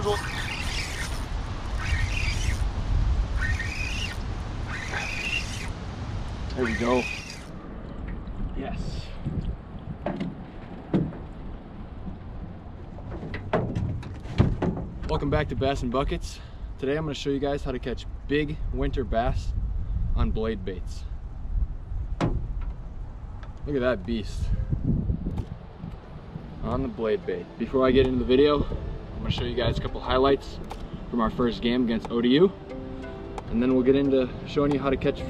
usual. There we go. Yes. Welcome back to Bass and Buckets. Today I'm going to show you guys how to catch big winter bass on blade baits. Look at that beast on the blade bait. Before I get into the video, I'm going to show you guys a couple highlights from our first game against ODU, and then we'll get into showing you how to catch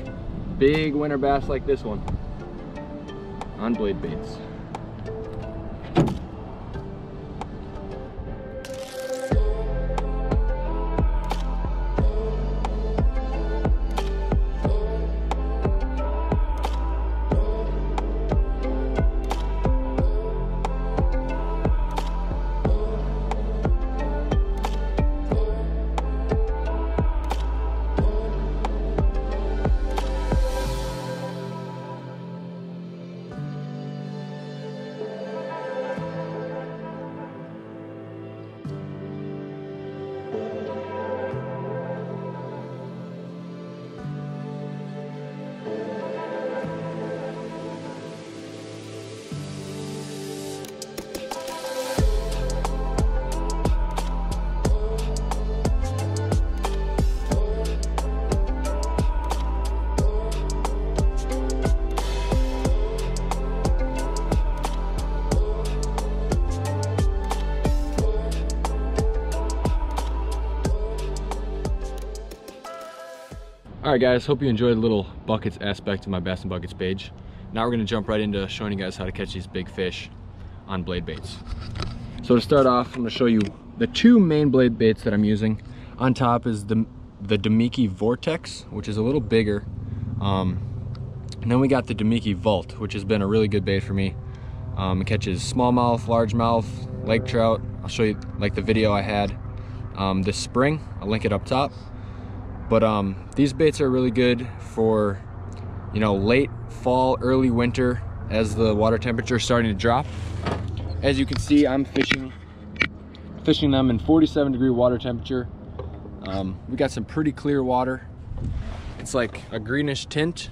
big winter bass like this one on blade baits. Alright guys, hope you enjoyed the little buckets aspect of my Bass and Buckets page. Now we're going to jump right into showing you guys how to catch these big fish on blade baits. So to start off, I'm going to show you the two main blade baits that I'm using. On top is the Damiki Vortex, which is a little bigger. And then we got the Damiki Vault, which has been a really good bait for me. It catches smallmouth, largemouth, lake trout. I'll show you like the video I had this spring. I'll link it up top. But these baits are really good for, you know, late fall, early winter as the water temperature is starting to drop. As you can see, I'm fishing them in 47-degree water temperature. We got some pretty clear water. It's like a greenish tint,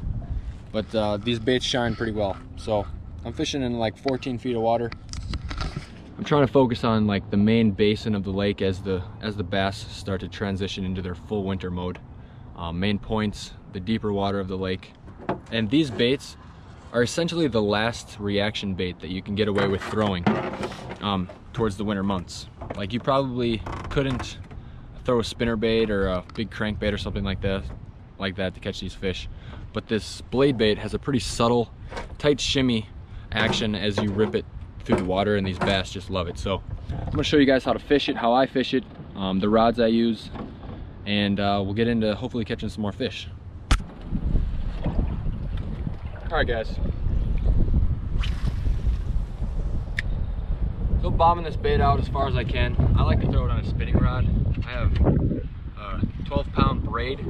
but these baits shine pretty well. So I'm fishing in like 14 feet of water. I'm trying to focus on like the main basin of the lake as the bass start to transition into their full winter mode. Main points, the deeper water of the lake. And these baits are essentially the last reaction bait that you can get away with throwing towards the winter months. Like you probably couldn't throw a spinner bait or a big crankbait or something like that to catch these fish. But this blade bait has a pretty subtle, tight shimmy action as you rip it through the water, and these bass just love it. So I'm gonna show you guys how to fish it, how I fish it, the rods I use, and we'll get into hopefully catching some more fish. All right guys, still bombing this bait out as far as I can. I like to throw it on a spinning rod. I have a 12-pound braid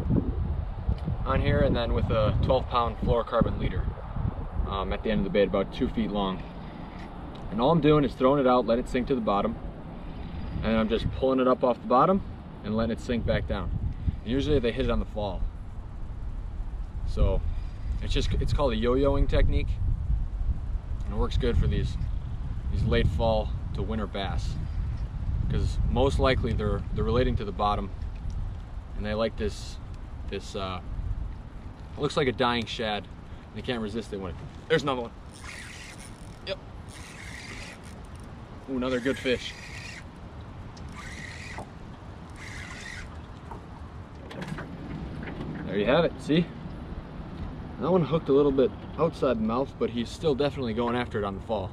on here, and then with a 12-pound fluorocarbon leader at the end of the bait, about 2 feet long. And all I'm doing is throwing it out, letting it sink to the bottom, and I'm just pulling it up off the bottom and letting it sink back down. And usually they hit it on the fall. So it's called a yo-yoing technique, and it works good for these late fall to winter bass, because most likely they're relating to the bottom, and they like this it looks like a dying shad, and they can't resist it when there's another one. Yep. Ooh, another good fish. There you have it, see? That one hooked a little bit outside the mouth, but he's still definitely going after it on the fall.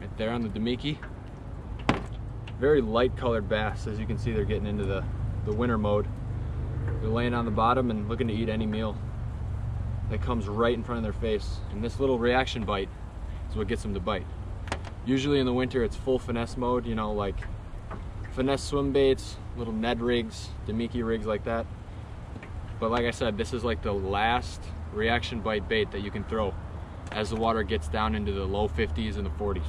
Right there on the Damiki. Very light colored bass. As you can see, they're getting into the winter mode. They're laying on the bottom and looking to eat any meal that comes right in front of their face. And this little reaction bite is what gets them to bite. Usually in the winter it's full finesse mode, you know, like finesse swim baits, little Ned rigs, Damiki rigs like that. But like I said, this is like the last reaction bite bait that you can throw as the water gets down into the low 50s and the 40s.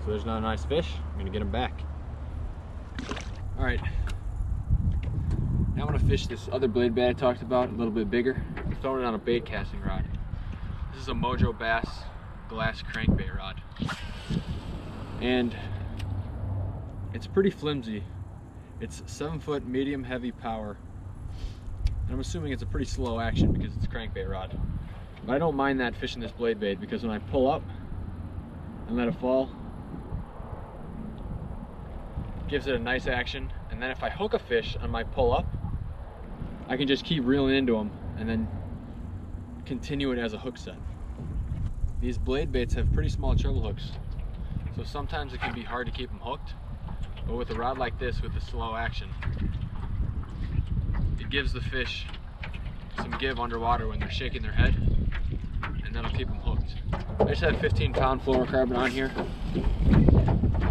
So there's not a nice fish. I'm gonna get him back. All right. Now I'm gonna fish this other blade bait I talked about, a little bit bigger. I'm throwing it on a bait casting rod. This is a Mojo Bass glass crankbait rod. And it's pretty flimsy. It's 7-foot medium heavy power. And I'm assuming it's a pretty slow action because it's a crankbait rod. But I don't mind that fishing this blade bait because when I pull up and let it fall, it gives it a nice action. And then if I hook a fish on my pull up, I can just keep reeling into them and then continue it as a hook set. These blade baits have pretty small treble hooks, so sometimes it can be hard to keep them hooked. But with a rod like this with a slow action, it gives the fish some give underwater when they're shaking their head, and that'll keep them hooked. I just had 15-pound fluorocarbon on here.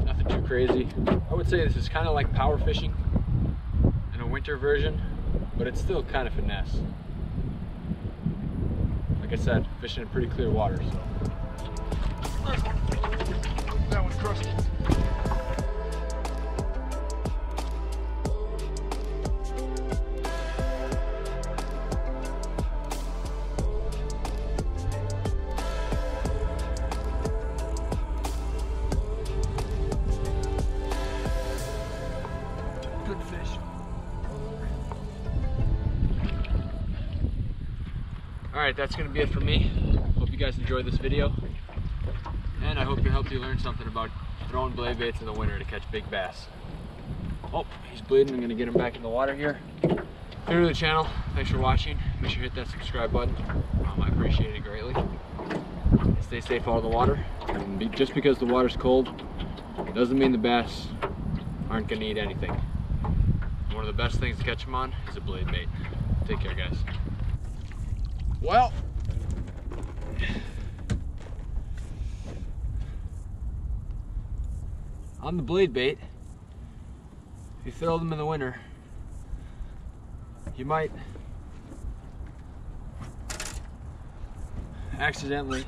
Nothing too crazy. I would say this is kind of like power fishing in a winter version, but it's still kind of finesse. Like I said, fishing in pretty clear water, so. That one's crusty. Good fish. Alright, that's going to be it for me. Hope you guys enjoyed this video. And I hope it helped you learn something about throwing blade baits in the winter to catch big bass. Oh, he's bleeding. I'm going to get him back in the water here. If you're new to the channel, thanks for watching. Make sure you hit that subscribe button. I appreciate it greatly. Stay safe out of the water. And just because the water's cold doesn't mean the bass aren't going to eat anything. One of the best things to catch them on is a blade bait. Take care, guys. Well, on the blade bait, if you throw them in the winter, you might accidentally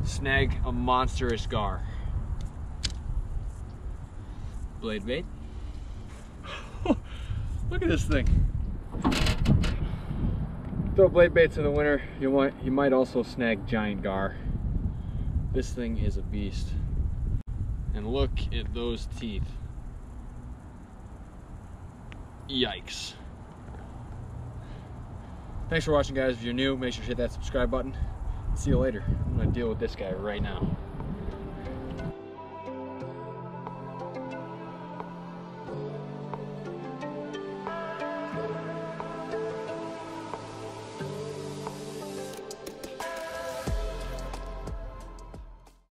snag a monstrous gar. Blade bait. Look at this thing. Throw blade baits in the winter, you might also snag giant gar. This thing is a beast. And look at those teeth. Yikes. Thanks for watching, guys. If you're new, make sure to hit that subscribe button. See you later. I'm gonna deal with this guy right now.